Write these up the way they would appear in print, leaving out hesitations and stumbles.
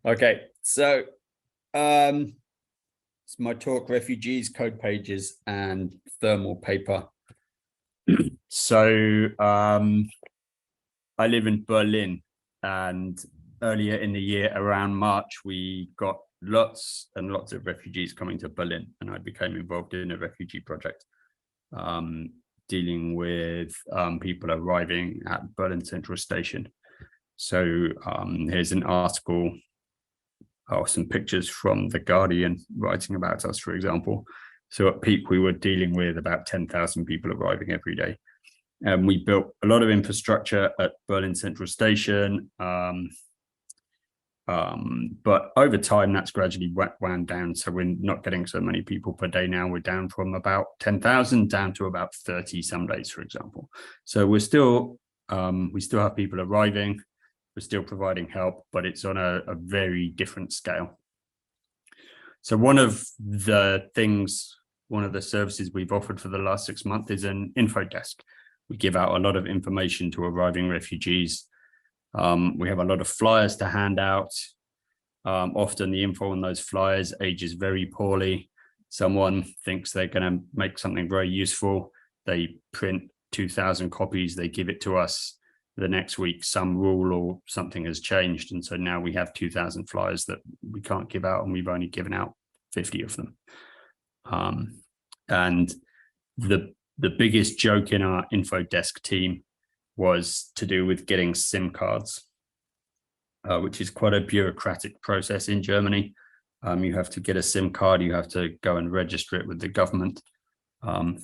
Okay, so it's my talk, refugees, code pages, and thermal paper. So I live in Berlin, and earlier in the year, around March, we got lots and lots of refugees coming to Berlin, and I became involved in a refugee project, dealing with people arriving at Berlin Central Station. So here's an article, or some pictures from The Guardian writing about us, for example. So at peak, we were dealing with about 10,000 people arriving every day. And we built a lot of infrastructure at Berlin Central Station. But over time, that's gradually wound down. So we're not getting so many people per day now. We're down from about 10,000 down to about 30 some days, for example. So we're still, we still have people arriving. We're still providing help, but it's on a very different scale. So one of the services we've offered for the last 6 months is an info desk. We give out a lot of information to arriving refugees. We have a lot of flyers to hand out. Often the info on those flyers ages very poorly. Someone thinks they're going to make something very useful. They print 2,000 copies, they give it to us. The next week, some rule or something has changed. And so now we have 2,000 flyers that we can't give out, and we've only given out 50 of them. And the biggest joke in our info desk team was to do with getting SIM cards, which is quite a bureaucratic process in Germany. You have to get a SIM card, you have to go and register it with the government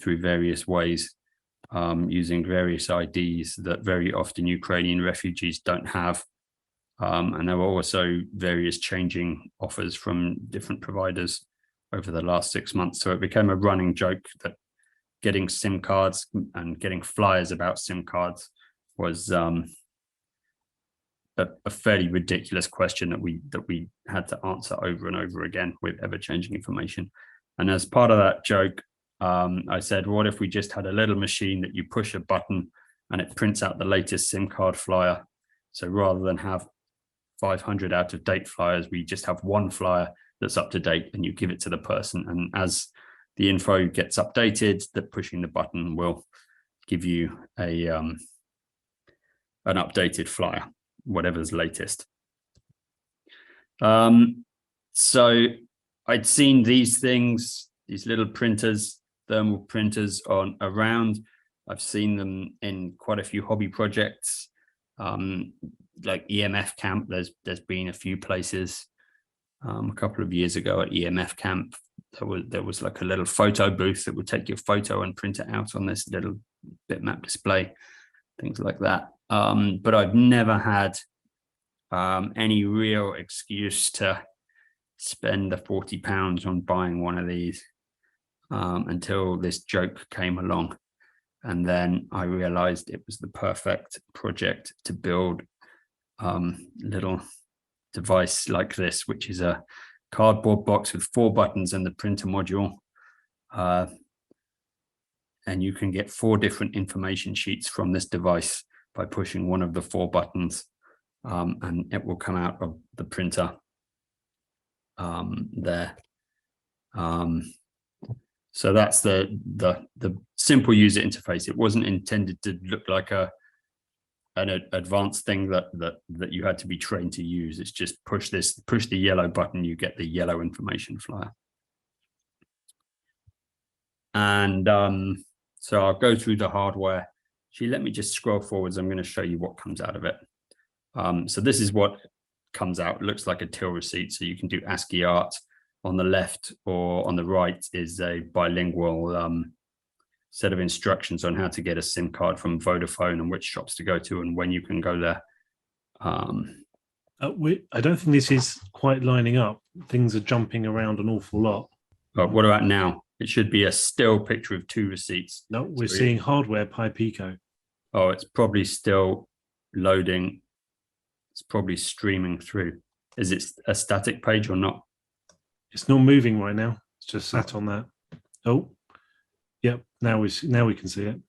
through various ways. Using various IDs that very often Ukrainian refugees don't have. And there were also various changing offers from different providers over the last 6 months. So it became a running joke that getting SIM cards and getting flyers about SIM cards was a fairly ridiculous question that we had to answer over and over again with ever-changing information. And as part of that joke, I said, what if we just had a little machine that you push a button and it prints out the latest SIM card flyer? So rather than have 500 out of date flyers, we just have one flyer that's up to date, and you give it to the person. And as the info gets updated, pushing the button will give you an updated flyer, whatever's latest. So I'd seen these things, these little printers, thermal printers around. I've seen them in quite a few hobby projects, like EMF camp. There's been a few places. A couple of years ago at EMF camp, there was like a little photo booth that would take your photo and print it out on this little bitmap display, things like that. But I've never had any real excuse to spend the £40 on buying one of these. Until this joke came along, and then I realized it was the perfect project to build little device like this, which is a cardboard box with 4 buttons and the printer module, and you can get 4 different information sheets from this device by pushing one of the 4 buttons, and it will come out of the printer there. So that's the simple user interface. It wasn't intended to look like an advanced thing that you had to be trained to use. It's just push the yellow button, you get the yellow information flyer. And so I'll go through the hardware. Actually, let me just scroll forwards. I'm going to show you what comes out of it. So this is what comes out. It looks like a till receipt, so you can do ASCII art. On the left or on the right is a bilingual set of instructions on how to get a SIM card from Vodafone and which shops to go to and when you can go there. I don't think this is quite lining up. Things are jumping around an awful lot. But what about now? It should be a still picture of 2 receipts. No, we're seeing hardware Pi Pico. Oh, it's probably still loading. It's probably streaming through. Is it a static page or not? It's not moving right now. It's just sat on that. Oh, yep. Now we can see it.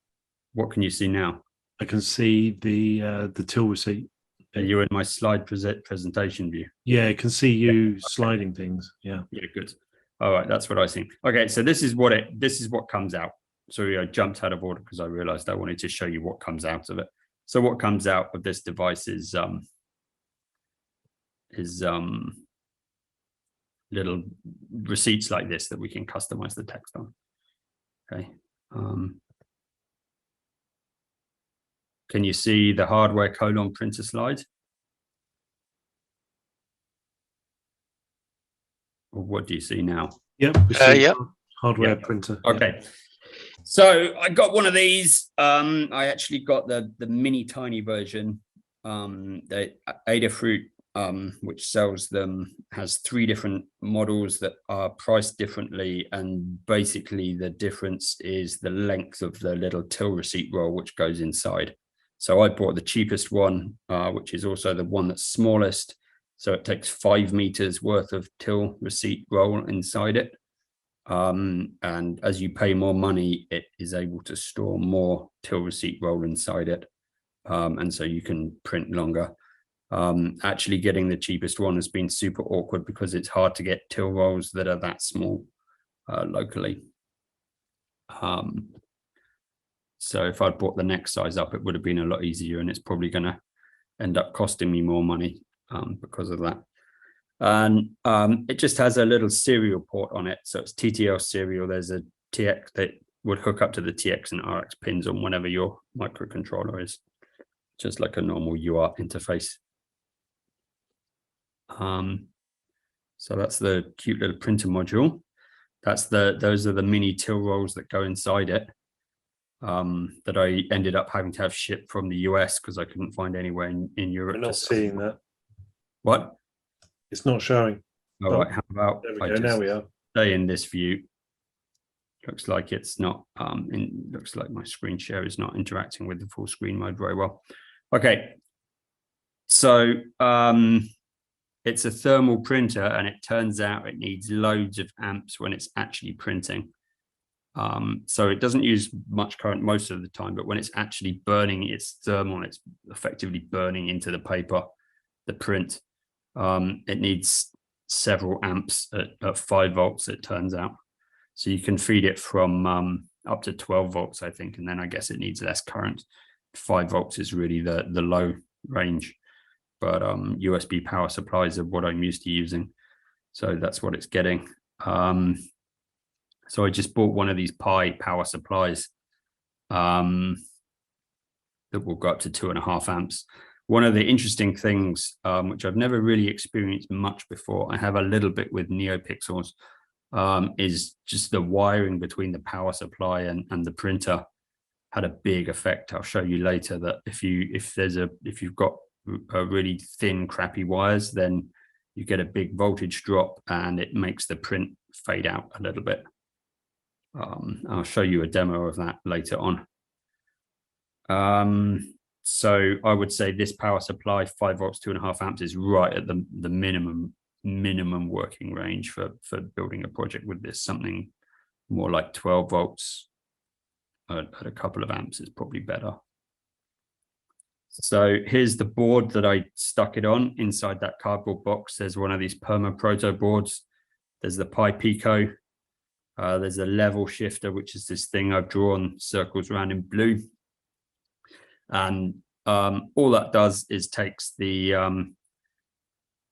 What can you see now? I can see the till receipt. Are you in my slide presentation view? Yeah, I can see you sliding things. Yeah. Yeah, good. All right, that's what I see. Okay, so this is what comes out. Sorry, I jumped out of order because I realized I wanted to show you what comes out of it. So what comes out of this device is little receipts like this that we can customize the text on. Okay. Can you see the hardware : printer slide? Or what do you see now? Yep. We see Yep. hardware Yeah. printer. Okay. So I got one of these. I actually got the mini tiny version. The Adafruit, which sells them, has 3 different models that are priced differently, and basically the difference is the length of the little till receipt roll which goes inside. So I bought the cheapest one, which is also the one that's smallest. So it takes 5 meters worth of till receipt roll inside it. And as you pay more money, it is able to store more till receipt roll inside it. And so you can print longer. Actually getting the cheapest one has been super awkward because it's hard to get till rolls that are that small locally. So if I'd bought the next size up, it would have been a lot easier, and it's probably going to end up costing me more money because of that. And it just has a little serial port on it. So it's TTL serial. There's a TX that would hook up to the TX and RX pins on whatever your microcontroller is, just like a normal UART interface. So that's the cute little printer module. Those are the mini till rolls that go inside it, that I ended up having to have shipped from the US because I couldn't find anywhere in Europe. We're not seeing that. What? It's not showing. All right, how about There we I go. just Now we are. stay in this view? Looks like it's not, looks like my screen share is not interacting with the full screen mode very well. Okay, so it's a thermal printer, and it turns out it needs loads of amps when it's actually printing. So it doesn't use much current most of the time, but when it's actually burning, it's thermal, it's effectively burning into the paper, the print. It needs several amps at 5 volts, it turns out. So you can feed it from up to 12 volts, I think, and then I guess it needs less current. 5 volts is really the low range, but USB power supplies are what I'm used to using. So that's what it's getting. So I just bought one of these Pi power supplies that will go up to 2.5 amps. One of the interesting things, which I've never really experienced much before, I have a little bit with NeoPixels, is just the wiring between the power supply and the printer had a big effect. I'll show you later that if you've got a really thin, crappy wires, then you get a big voltage drop and it makes the print fade out a little bit. I'll show you a demo of that later on. So I would say this power supply, 5 volts, 2.5 amps, is right at the minimum working range for building a project with this. Something more like 12 volts at a couple of amps is probably better. So here's the board that I stuck it on. Inside that cardboard box, there's one of these Perma Proto boards. There's the Pi Pico. There's a level shifter, which is this thing I've drawn circles around in blue. And all that does is takes the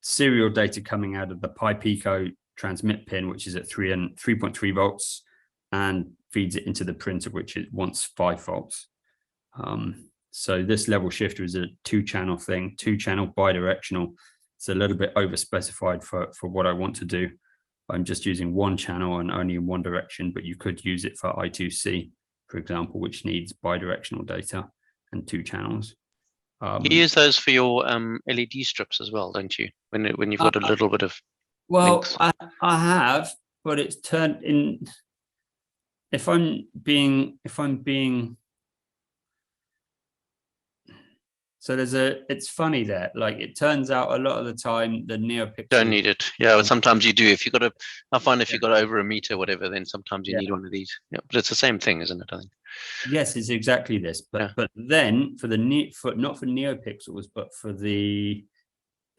serial data coming out of the Pi Pico transmit pin, which is at 3.3 volts, and feeds it into the printer, which wants 5 volts. So this level shifter is a 2-channel thing, 2-channel bidirectional. It's a little bit overspecified for what I want to do. I'm just using 1 channel and only in one direction, but you could use it for I2C, for example, which needs bidirectional data and 2 channels. You use those for your LED strips as well, don't you? When you've got a little bit of well, I have, but it's turned in. If I'm being, So it's funny that, like, it turns out a lot of the time the NeoPixel Don't need it. Yeah, but sometimes you do. If you got I find if you got over a meter, whatever, then sometimes you need one of these. Yeah, but it's the same thing, isn't it? I think. Yes, it's exactly this. But then for not for NeoPixels, but for the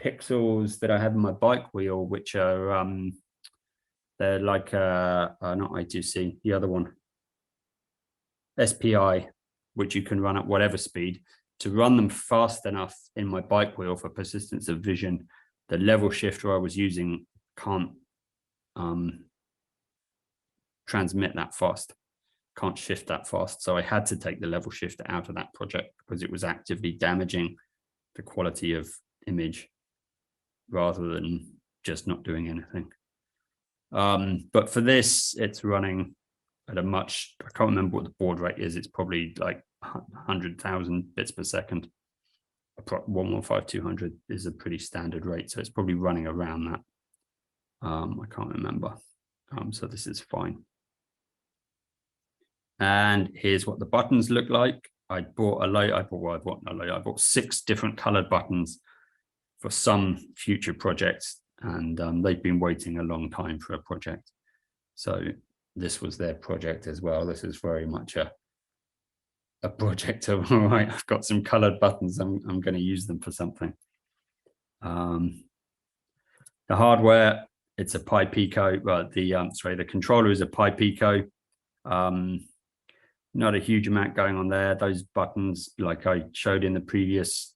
pixels that I have in my bike wheel, which are they're like not I2C, the other one, SPI, which you can run at whatever speed. To run them fast enough in my bike wheel for persistence of vision, the level shifter I was using can't transmit that fast, can't shift that fast. So I had to take the level shifter out of that project because it was actively damaging the quality of image rather than just not doing anything. But for this, it's running at a much, I can't remember what the baud rate is. It's probably like 100,000 bits per second. 115/200 is a pretty standard rate, so it's probably running around that. I can't remember. So this is fine. And here's what the buttons look like. I bought 6 different colored buttons for some future projects, and they've been waiting a long time for a project. So this was their project as well. This is very much a project of, all right, I've got some colored buttons, I'm going to use them for something. The hardware, it's a Pi Pico. Well, the controller is a Pi Pico. Not a huge amount going on there. Those buttons, like I showed in the previous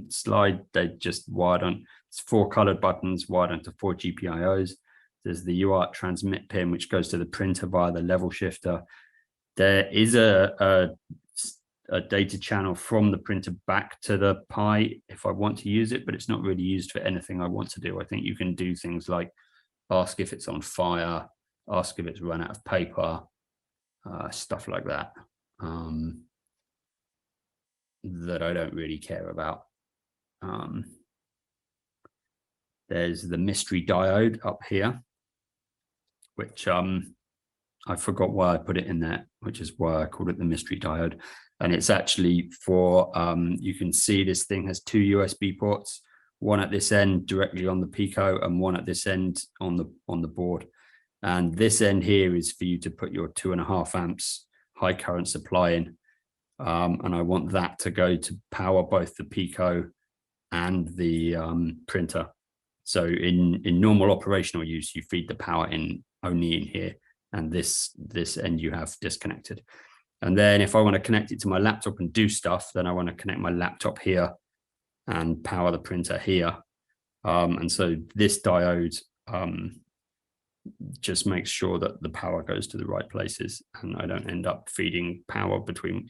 slide, they just wired on. It's 4 colored buttons wired onto 4 GPIOs. There's the UART transmit pin, which goes to the printer via the level shifter. There is a data channel from the printer back to the Pi if I want to use it, but it's not really used for anything I want to do. I think you can do things like ask if it's on fire, ask if it's run out of paper, stuff like that, that I don't really care about. There's the mystery diode up here, which I forgot why I put it in there, which is why I called it the mystery diode. And it's actually for, you can see this thing has 2 USB ports, one at this end directly on the Pico and one at this end on the board. And this end here is for you to put your 2.5 amps high current supply in. And I want that to go to power both the Pico and the printer. So in normal operational use, you feed the power in only in here, and this end you have disconnected. And then if I want to connect it to my laptop and do stuff, then I want to connect my laptop here and power the printer here. And so this diode just makes sure that the power goes to the right places and I don't end up feeding power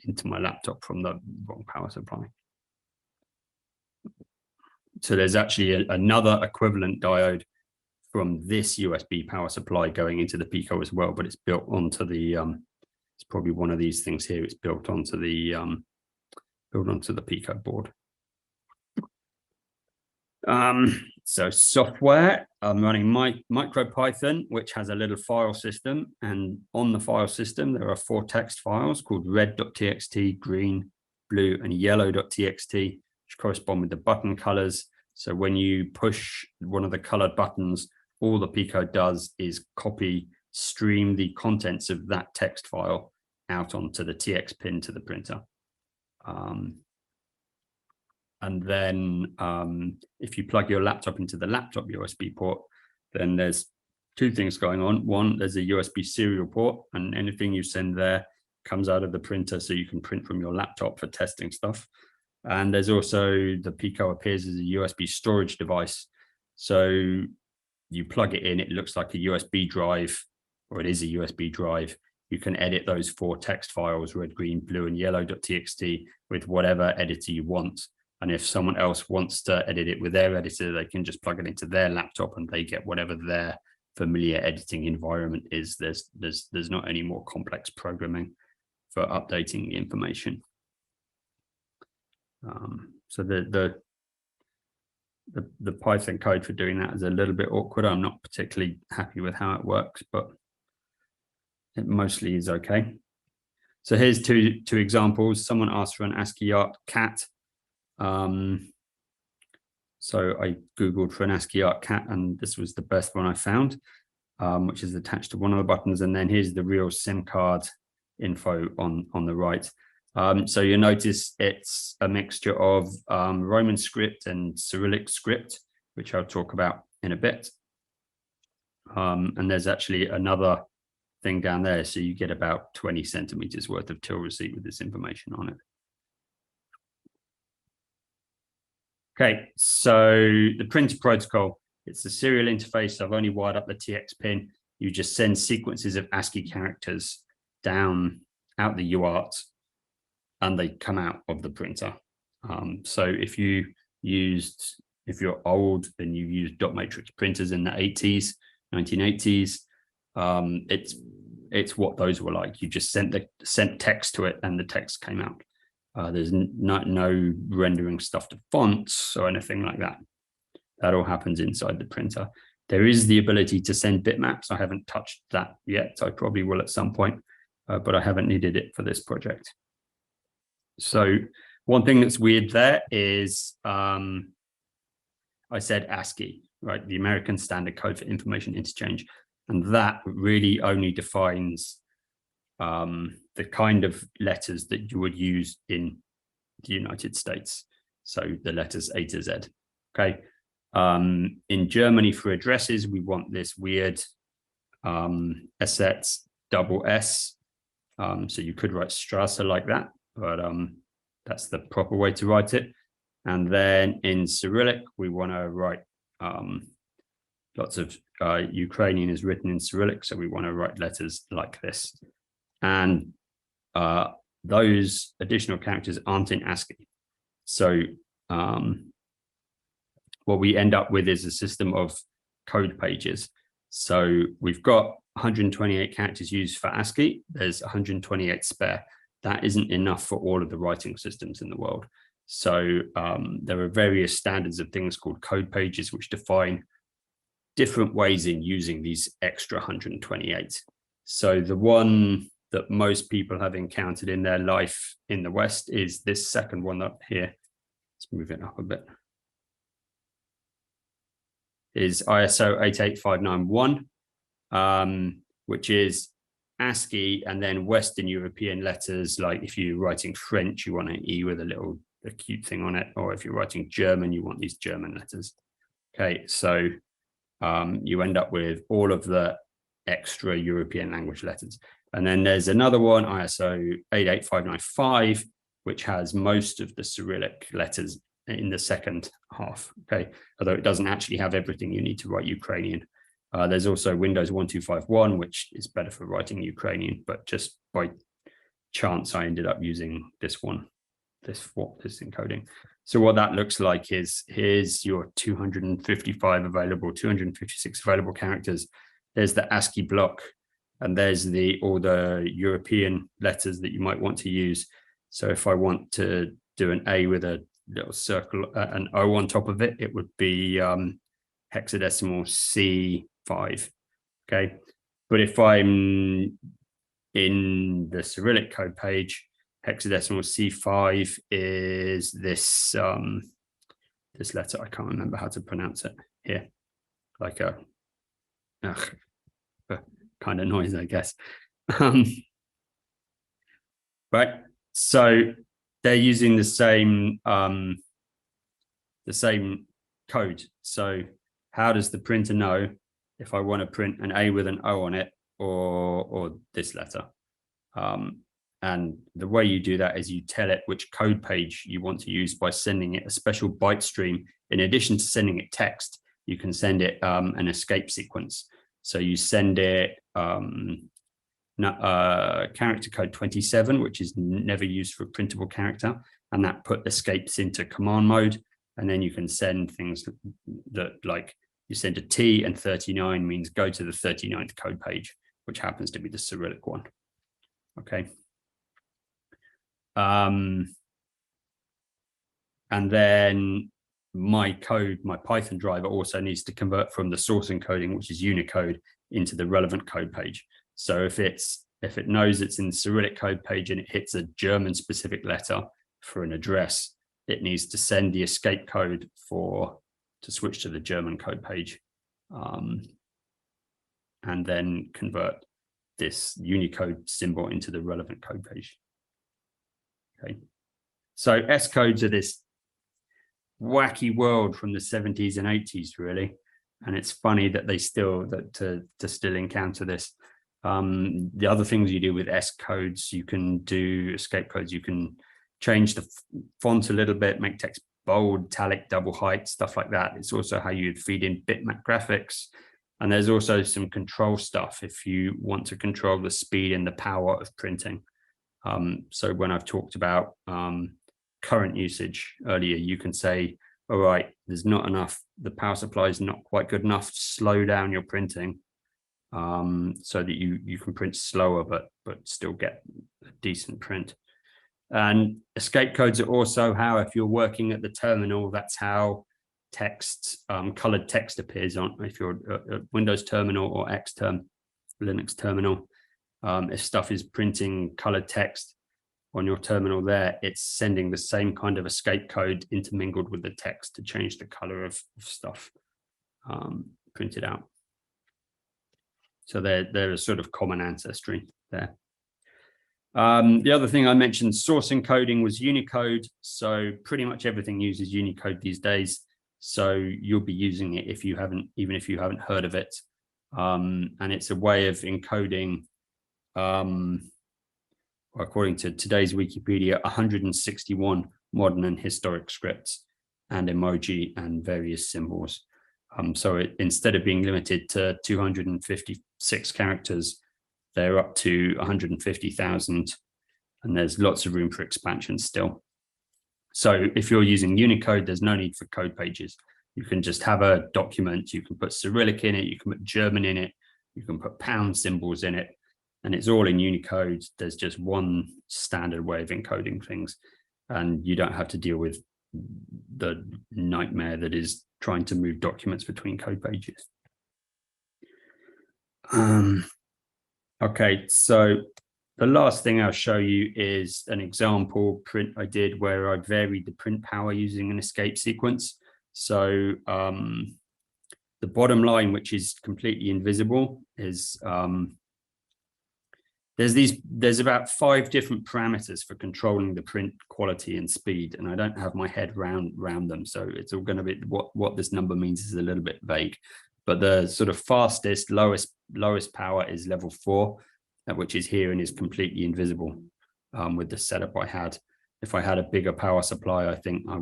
into my laptop from the wrong power supply. So there's actually another equivalent diode from this USB power supply going into the Pico as well, but it's built onto the it's probably one of these things here. It's built onto the Pico board. So software, I'm running MicroPython, which has a little file system, and on the file system there are 4 text files called red.txt, green, blue, and yellow.txt, which correspond with the button colors. So when you push one of the colored buttons, all the Pico does is stream the contents of that text file out onto the TX pin to the printer. And then if you plug your laptop into the laptop USB port, then there's 2 things going on. One, there's a USB serial port, and anything you send there comes out of the printer, so you can print from your laptop for testing stuff. And there's also, the Pico appears as a USB storage device. So you plug it in, it looks like a USB drive, or it is a USB drive. You can edit those 4 text files, red, green, blue, and yellow.txt, with whatever editor you want. And if someone else wants to edit it with their editor, they can just plug it into their laptop and they get whatever their familiar editing environment is. There's not any more complex programming for updating the information. So the Python code for doing that is a little bit awkward. I'm not particularly happy with how it works, but it mostly is okay. So here's two examples. Someone asked for an ASCII art cat. So I Googled for an ASCII art cat, and this was the best one I found, which is attached to one of the buttons. And then here's the real SIM card info on the right. So you notice it's a mixture of Roman script and Cyrillic script, which I'll talk about in a bit. And there's actually another thing down there. So you get about 20 centimeters worth of till receipt with this information on it. Okay, so the printer protocol, it's a serial interface. I've only wired up the TX pin. You just send sequences of ASCII characters down out the UART, and they come out of the printer. So if you're old and you used dot matrix printers in the 80s, 1980s, it's what those were like. You just sent text to it, and the text came out. There's no rendering stuff to fonts or anything like that. That all happens inside the printer. There is the ability to send bitmaps. I haven't touched that yet. I probably will at some point, but I haven't needed it for this project. So one thing that's weird there is I said ASCII, right? The American Standard Code for Information Interchange. And that really only defines the kind of letters that you would use in the United States. So the letters A to Z, okay? In Germany for addresses, we want this weird SS double S. So you could write Strasse like that, but that's the proper way to write it. And then in Cyrillic, we want to write lots of Ukrainian is written in Cyrillic, so we want to write letters like this. And those additional characters aren't in ASCII. So what we end up with is a system of code pages. So we've got 128 characters used for ASCII. There's 128 spare. That isn't enough for all of the writing systems in the world. So there are various standards of things called code pages, which define different ways in using these extra 128. So the one that most people have encountered in their life in the West is this second one up here. Let's move it up a bit. Is ISO 88591, which is ASCII and then Western European letters. Like if you're writing French, you want an E with a cute thing on it, or if you're writing German, you want these German letters. Okay, so you end up with all of the extra European language letters. And then there's another one, ISO 88595, which has most of the Cyrillic letters in the second half, okay? Although it doesn't actually have everything you need to write Ukrainian. There's also Windows 1251, which is better for writing Ukrainian, but just by chance, I ended up using this one, this encoding. So what that looks like is, here's your 255 available, 256 available characters. There's the ASCII block, and there's all the European letters that you might want to use. So if I want to do an A with a little circle, an O on top of it, it would be hexadecimal C5, okay? But if I'm in the Cyrillic code page, hexadecimal C5 is this this letter. I can't remember how to pronounce it here, like a kind of noise, I guess. Right, so they're using the same code. So how does the printer know if I want to print an A with an O on it or this letter? And the way you do that is you tell it which code page you want to use by sending it a special byte stream. In addition to sending it text, you can send it an escape sequence. So you send it character code 27, which is never used for a printable character, and that escapes into command mode. And then you can send things that, like, you send a T, and 39 means go to the 39th code page, which happens to be the Cyrillic one. Okay. And then my Python driver also needs to convert from the source encoding, which is Unicode, into the relevant code page. So if it knows it's in the Cyrillic code page and it hits a German specific letter for an address, it needs to send the escape code to switch to the German code page, and then convert this Unicode symbol into the relevant code page. Okay, so S codes are this wacky world from the 70s and 80s, really, and it's funny that they still to still encounter this. The other things you do with S codes, you can do escape codes, you can change the font a little bit, make text bold, italic, double height, stuff like that. It's also how you'd feed in bitmap graphics. And there's also some control stuff if you want to control the speed and the power of printing. So when I've talked about current usage earlier, you can say, all right, there's not enough, the power supply is not quite good enough to slow down your printing, so that you can print slower, but still get a decent print. And escape codes are also how, if you're working at the terminal, that's how text, colored text appears on, if you're a Windows terminal or Xterm, Linux terminal. If stuff is printing colored text on your terminal there, it's sending the same kind of escape code intermingled with the text to change the color of stuff printed out. So they're a sort of common ancestry there. The other thing I mentioned, source encoding, was Unicode. So pretty much everything uses Unicode these days. So you'll be using it if you haven't, even if you haven't heard of it. And it's a way of encoding, according to today's Wikipedia, 161 modern and historic scripts and emoji and various symbols. So instead of being limited to 256 characters, they're up to 150,000, and there's lots of room for expansion still. So if you're using Unicode, there's no need for code pages. You can just have a document, you can put Cyrillic in it, you can put German in it, you can put pound symbols in it, and it's all in Unicode. There's just one standard way of encoding things, and you don't have to deal with the nightmare that is trying to move documents between code pages. Okay, so the last thing I'll show you is an example print I did where I varied the print power using an escape sequence. So the bottom line, which is completely invisible, is there's about 5 different parameters for controlling the print quality and speed, and I don't have my head round them, so it's all going to be what this number means is a little bit vague. But the sort of fastest, lowest power is level 4, which is here and is completely invisible with the setup I had. If I had a bigger power supply, I think I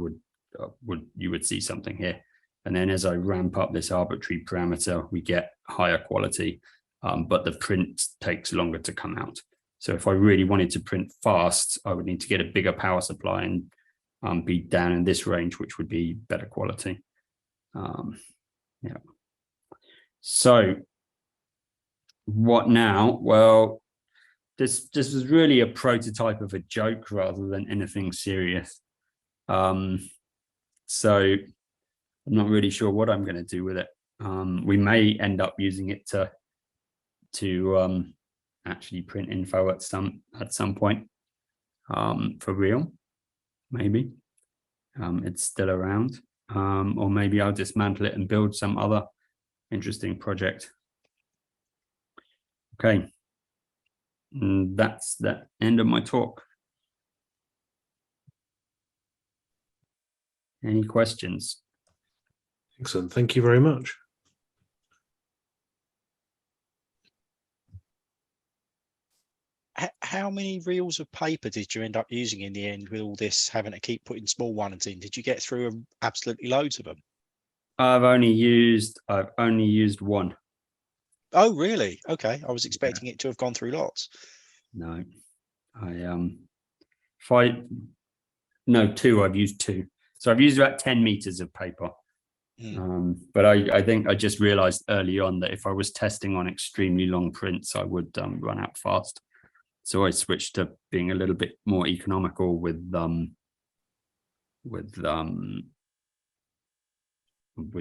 you would see something here. And then as I ramp up this arbitrary parameter, we get higher quality, but the print takes longer to come out. So if I really wanted to print fast, I would need to get a bigger power supply and be down in this range, which would be better quality. Yeah. So what now? Well, this was really a prototype of a joke rather than anything serious. So I'm not really sure what I'm going to do with it. We may end up using it to actually print info at some point, for real, maybe. It's still around, or maybe I'll dismantle it and build some other interesting project. Okay, and that's the end of my talk. Any questions? Excellent. Thank you very much. How many reels of paper did you end up using in the end with all this, having to keep putting small ones in? Did you get through absolutely loads of them? I've only used one. Oh, really? Okay. I was expecting it to have gone through lots. No, two. I've used 2. So I've used about 10 meters of paper. But I think I just realized early on that if I was testing on extremely long prints, I would run out fast. So I switched to being a little bit more economical with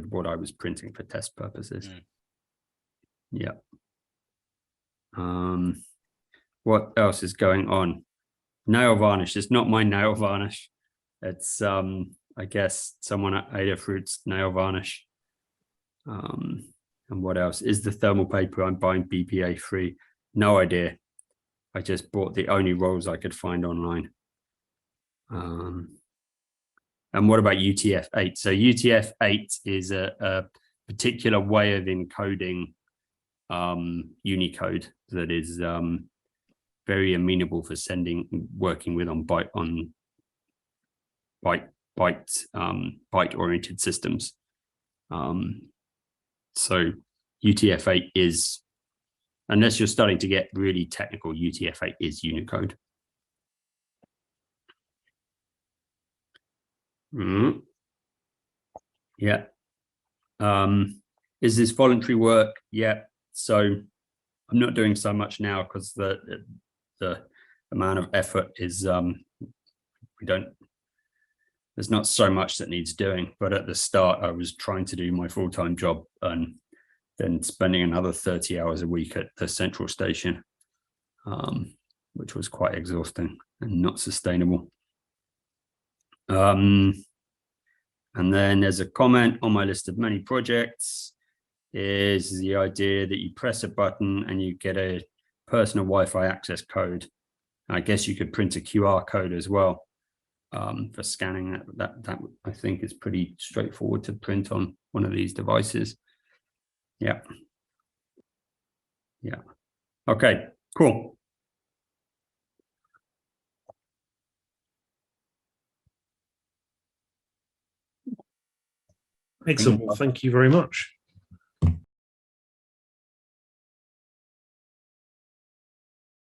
what I was printing for test purposes. Yeah. What else is going on? Nail varnish. It's not my nail varnish. It's I guess someone at Adafruit's nail varnish. And what else? Is the thermal paper I'm buying BPA free? No idea. I just bought the only rolls I could find online. And what about UTF-8? So UTF-8 is a particular way of encoding Unicode that is very amenable for working with on byte oriented systems. So UTF-8 is, unless you're starting to get really technical, UTF-8 is Unicode. Yeah. Is this voluntary work? Yeah. So I'm not doing so much now because the amount of effort is there's not so much that needs doing. But at the start, I was trying to do my full-time job and then spending another 30 hours a week at the central station, which was quite exhausting and not sustainable. And then there's a comment on my list of many projects is the idea that you press a button and you get a personal Wi-Fi access code. I guess you could print a QR code as well for scanning. That I think is pretty straightforward to print on one of these devices. Yeah. Yeah. Okay, cool. Excellent. Well, thank you very much.